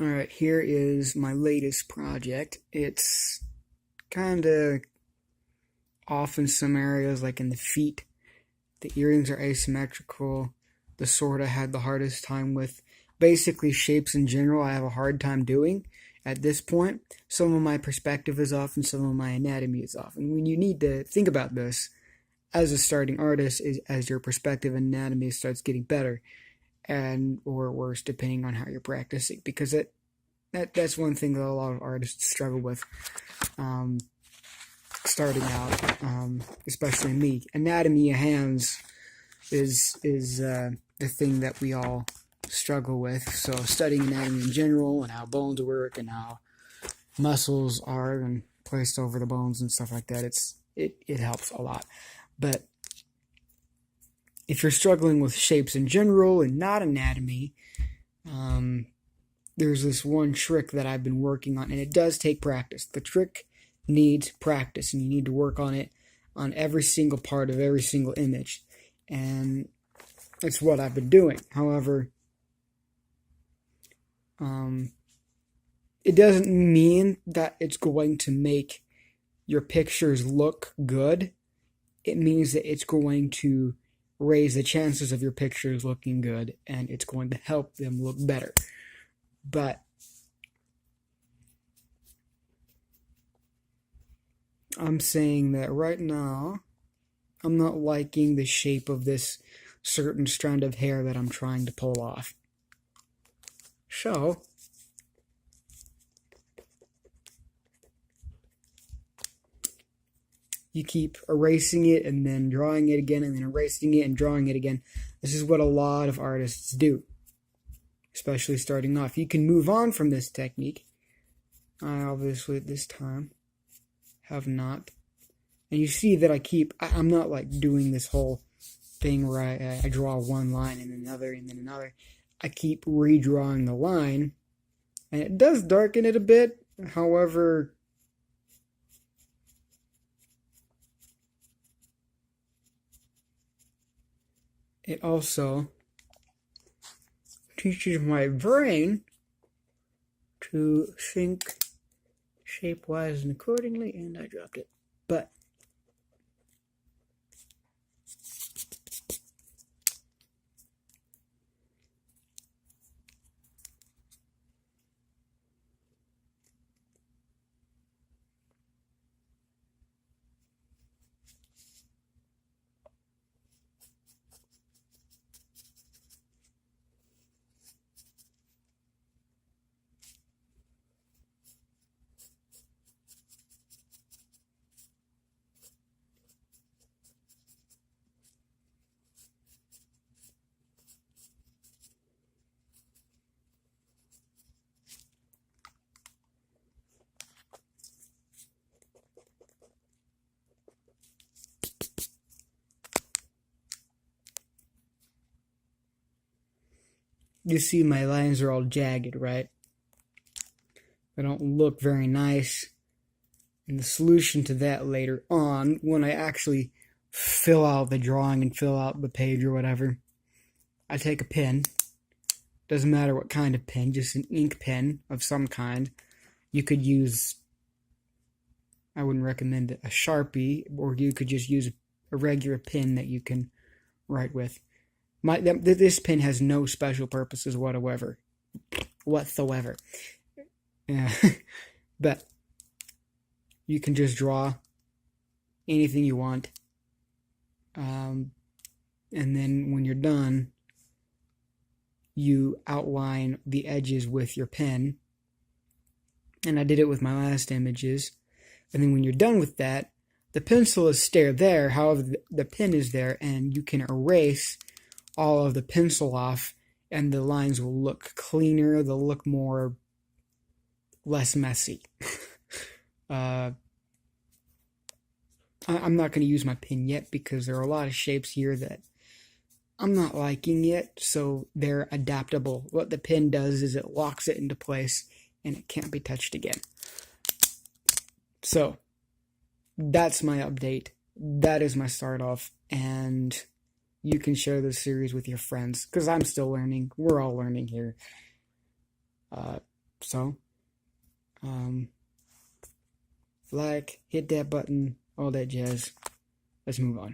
Alright, here is my latest project. It's kind of off in some areas, like in the feet. The earrings are asymmetrical. The sword I had the hardest time with. Basically, shapes in general, I have a hard time doing at this point. Some of my perspective is off and some of my anatomy is off. And when you need to think about this as a starting artist, is as your perspective and anatomy starts getting better and or worse, depending on how you're practicing, because that's one thing that a lot of artists struggle with, um, starting out, especially me. Anatomy of hands is the thing that we all struggle with. So studying anatomy in general and how bones work and how muscles are and placed over the bones and stuff like that, it helps a lot. But if you're struggling with shapes in general and not anatomy, there's this one trick that I've been working on, and it does take practice. The trick needs practice, and you need to work on it on every single part of every single image. And it's what I've been doing. However, it doesn't mean that it's going to make your pictures look good. It means that it's going to raise the chances of your pictures looking good, and it's going to help them look better. But I'm saying that right now, I'm not liking the shape of this certain strand of hair that I'm trying to pull off. So, you keep erasing it and then drawing it again and then erasing it and drawing it again. This is what a lot of artists do, especially starting off. You can move on from this technique. I obviously at this time have not. And you see that I'm not like doing this whole thing where I draw one line and another and then another. I keep redrawing the line, and it does darken it a bit. However, it also teaches my brain to think shape-wise and accordingly, and I dropped it. But you see my lines are all jagged, right? They don't look very nice. And the solution to that later on, when I actually fill out the drawing and fill out the page or whatever, I take a pen. Doesn't matter what kind of pen, just an ink pen of some kind. You could use, I wouldn't recommend a Sharpie, or you could just use a regular pen that you can write with. This pen has no special purposes whatsoever. Yeah. But you can just draw anything you want. And then when you're done, you outline the edges with your pen. And I did it with my last images. And then when you're done with that, the pencil is still there. However, the pen is there, and you can erase all of the pencil off, and the lines will look cleaner. They'll look less messy. I'm not going to use my pen yet because there are a lot of shapes here that I'm not liking yet, so they're adaptable. What the pen does is it locks it into place and it can't be touched again. So that's my update. That is my start off, and you can share this series with your friends because I'm still learning. We're all learning here. So, like, hit that button, all that jazz. Let's move on.